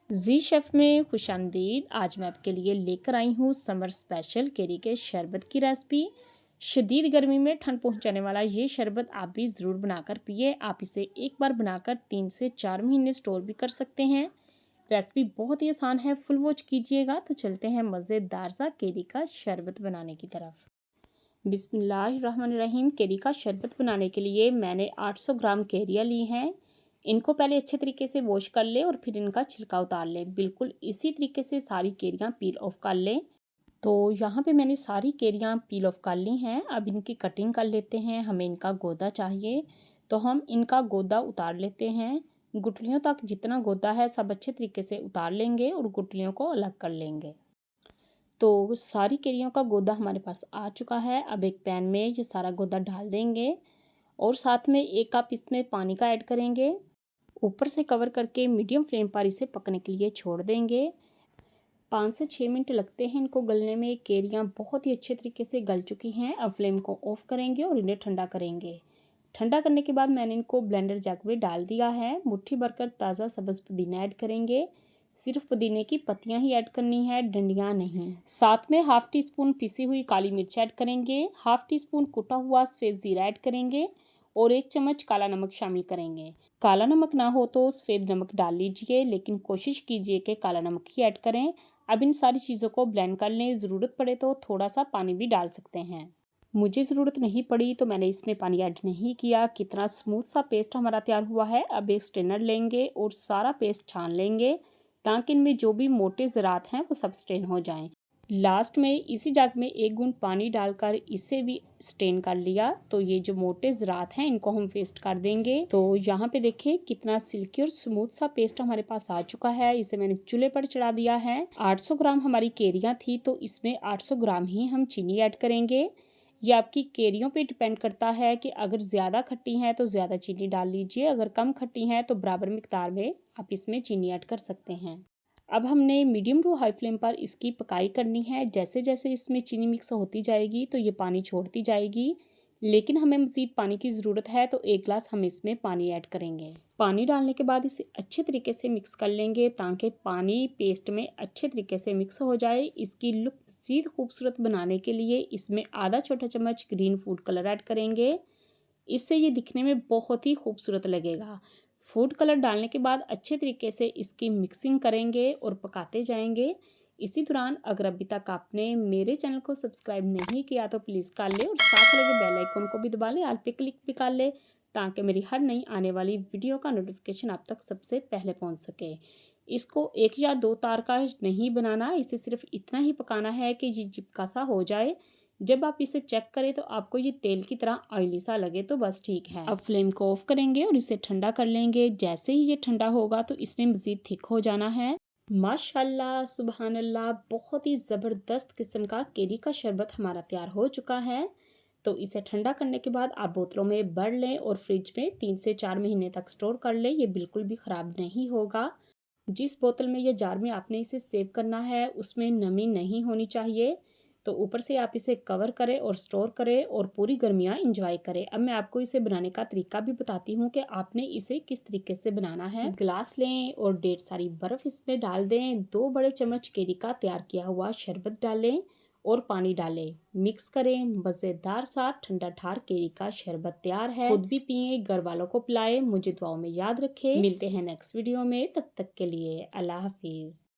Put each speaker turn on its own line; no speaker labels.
जी chef में खुशामदीद। आज मैं आपके लिए लेकर आई हूँ समर स्पेशल केरी के शरबत की रेसिपी। शदीद गर्मी में ठंड पहुँचाने वाला ये शरबत आप भी ज़रूर बनाकर पिए। आप इसे एक बार बनाकर 3 से 4 महीने स्टोर भी कर सकते हैं। रेसिपी बहुत ही आसान है, फुल वॉच कीजिएगा। तो चलते हैं मज़ेदार सा केरी का शरबत बनाने की तरफ। बिस्मिल्लाहिर्रहमानिर्रहीम। केरी का शरबत बनाने के लिए मैंने 800 ग्राम केरियाँ ली हैं। इनको पहले अच्छे तरीके से वॉश कर लें और फिर इनका छिलका उतार लें। बिल्कुल इसी तरीके से सारी केरियाँ पील ऑफ कर लें। तो यहाँ पे मैंने सारी केरियाँ पील ऑफ कर ली हैं। अब इनकी कटिंग कर लेते हैं। हमें इनका गोदा चाहिए, तो हम इनका गोदा उतार लेते हैं। गुठलियों तक जितना गोदा है सब अच्छे तरीके से उतार लेंगे और गुठलियों को अलग कर लेंगे। तो सारी केरियों का गोदा हमारे पास आ चुका है। अब एक पैन में ये सारा गोदा डाल देंगे और साथ में 1 कप इसमें पानी का ऐड करेंगे। ऊपर से कवर करके मीडियम फ्लेम पर इसे पकने के लिए छोड़ देंगे। 5 से 6 मिनट लगते हैं इनको गलने में। केरियाँ बहुत ही अच्छे तरीके से गल चुकी हैं। अब फ्लेम को ऑफ करेंगे और इन्हें ठंडा करेंगे। ठंडा करने के बाद मैंने इनको ब्लेंडर जग में डाल दिया है। मुट्ठी भरकर ताज़ा सब्ज़ पुदीना ऐड करेंगे। सिर्फ पुदीने की पत्तियां ही ऐड करनी है, डंडियां नहीं। साथ में हाफ टी स्पून पिसी हुई काली मिर्च ऐड करेंगे। हाफ टी स्पून कुटा हुआ सफ़ेद ज़ीरा ऐड करेंगे और 1 चम्मच काला नमक शामिल करेंगे। काला नमक ना हो तो सफ़ेद नमक डाल लीजिए, लेकिन कोशिश कीजिए कि काला नमक ही ऐड करें। अब इन सारी चीज़ों को ब्लेंड कर लें। ज़रूरत पड़े तो थोड़ा सा पानी भी डाल सकते हैं। मुझे ज़रूरत नहीं पड़ी तो मैंने इसमें पानी ऐड नहीं किया। कितना स्मूथ सा पेस्ट हमारा तैयार हुआ है। अब एक स्ट्रेनर लेंगे और सारा पेस्ट छान लेंगे ताकि इनमें जो भी मोटे ज़रात हैं वो सब स्ट्रेन हो जाएं। लास्ट में इसी जग में 1 बूंद पानी डालकर इसे भी स्ट्रेन कर लिया। तो ये जो मोटे ज़रात हैं इनको हम पेस्ट कर देंगे। तो यहाँ पे देखिए कितना सिल्की और स्मूथ सा पेस्ट हमारे पास आ चुका है। इसे मैंने चूल्हे पर चढ़ा दिया है। 800 ग्राम हमारी केरियाँ थी तो इसमें 800 ग्राम ही हम चीनी ऐड करेंगे। ये आपकी केरियों पे डिपेंड करता है कि अगर ज़्यादा खट्टी हैं तो ज़्यादा चीनी डाल लीजिए, अगर कम खट्टी हैं तो बराबर मिकदार में आप इसमें चीनी ऐड कर सकते हैं। अब हमने मीडियम टू हाई फ्लेम पर इसकी पकाई करनी है। जैसे जैसे इसमें चीनी मिक्स होती जाएगी तो ये पानी छोड़ती जाएगी, लेकिन हमें मज़ीद पानी की ज़रूरत है तो 1 गिलास हम इसमें पानी ऐड करेंगे। पानी डालने के बाद इसे अच्छे तरीके से मिक्स कर लेंगे ताकि पानी पेस्ट में अच्छे तरीके से मिक्स हो जाए। इसकी लुक मज़ीद खूबसूरत बनाने के लिए इसमें आधा छोटा चम्मच ग्रीन फूड कलर ऐड करेंगे। इससे ये दिखने में बहुत ही खूबसूरत लगेगा। फूड कलर डालने के बाद अच्छे तरीके से इसकी मिक्सिंग करेंगे और पकाते जाएंगे। इसी दौरान अगर अभी तक आपने मेरे चैनल को सब्सक्राइब नहीं किया तो प्लीज़ कर ले और साथ लगे बेल आइकन को भी दबा लें, ऑल पे क्लिक भी कर ले ताकि मेरी हर नई आने वाली वीडियो का नोटिफिकेशन आप तक सबसे पहले पहुंच सके। इसको 1 या 2 तार का नहीं बनाना, इसे सिर्फ इतना ही पकाना है कि ये चिपका सा हो जाए। जब आप इसे चेक करें तो आपको ये तेल की तरह ऑयली सा लगे तो बस ठीक है। अब फ्लेम को ऑफ करेंगे और इसे ठंडा कर लेंगे। जैसे ही ये ठंडा होगा तो इसने मज़ीद थिक हो जाना है। माशाल्लाह सुबहान अल्लाह, बहुत ही ज़बरदस्त किस्म का केरी का शरबत हमारा तैयार हो चुका है। तो इसे ठंडा करने के बाद आप बोतलों में भर लें और फ्रिज में 3 से 4 महीने तक स्टोर कर लें। ये बिल्कुल भी ख़राब नहीं होगा। जिस बोतल में या जार में आपने इसे सेव करना है उसमें नमी नहीं होनी चाहिए। तो ऊपर से आप इसे कवर करें और स्टोर करें और पूरी गर्मियाँ इंजॉय करें। अब मैं आपको इसे बनाने का तरीका भी बताती हूँ कि आपने इसे किस तरीके से बनाना है। गिलास लें और 1.5 सारी बर्फ़ इसमें डाल दें। 2 बड़े चम्मच केरी का तैयार किया हुआ शरबत डालें और पानी डालें, मिक्स करें। मज़ेदार सा ठंडा ठार केरी का शरबत तैयार है। खुद भी पिए, घर वालों को पिलाएं। मुझे दुआओं में याद रखें। मिलते हैं नेक्स्ट वीडियो में, तब तक के लिए अल्लाह हाफिज़।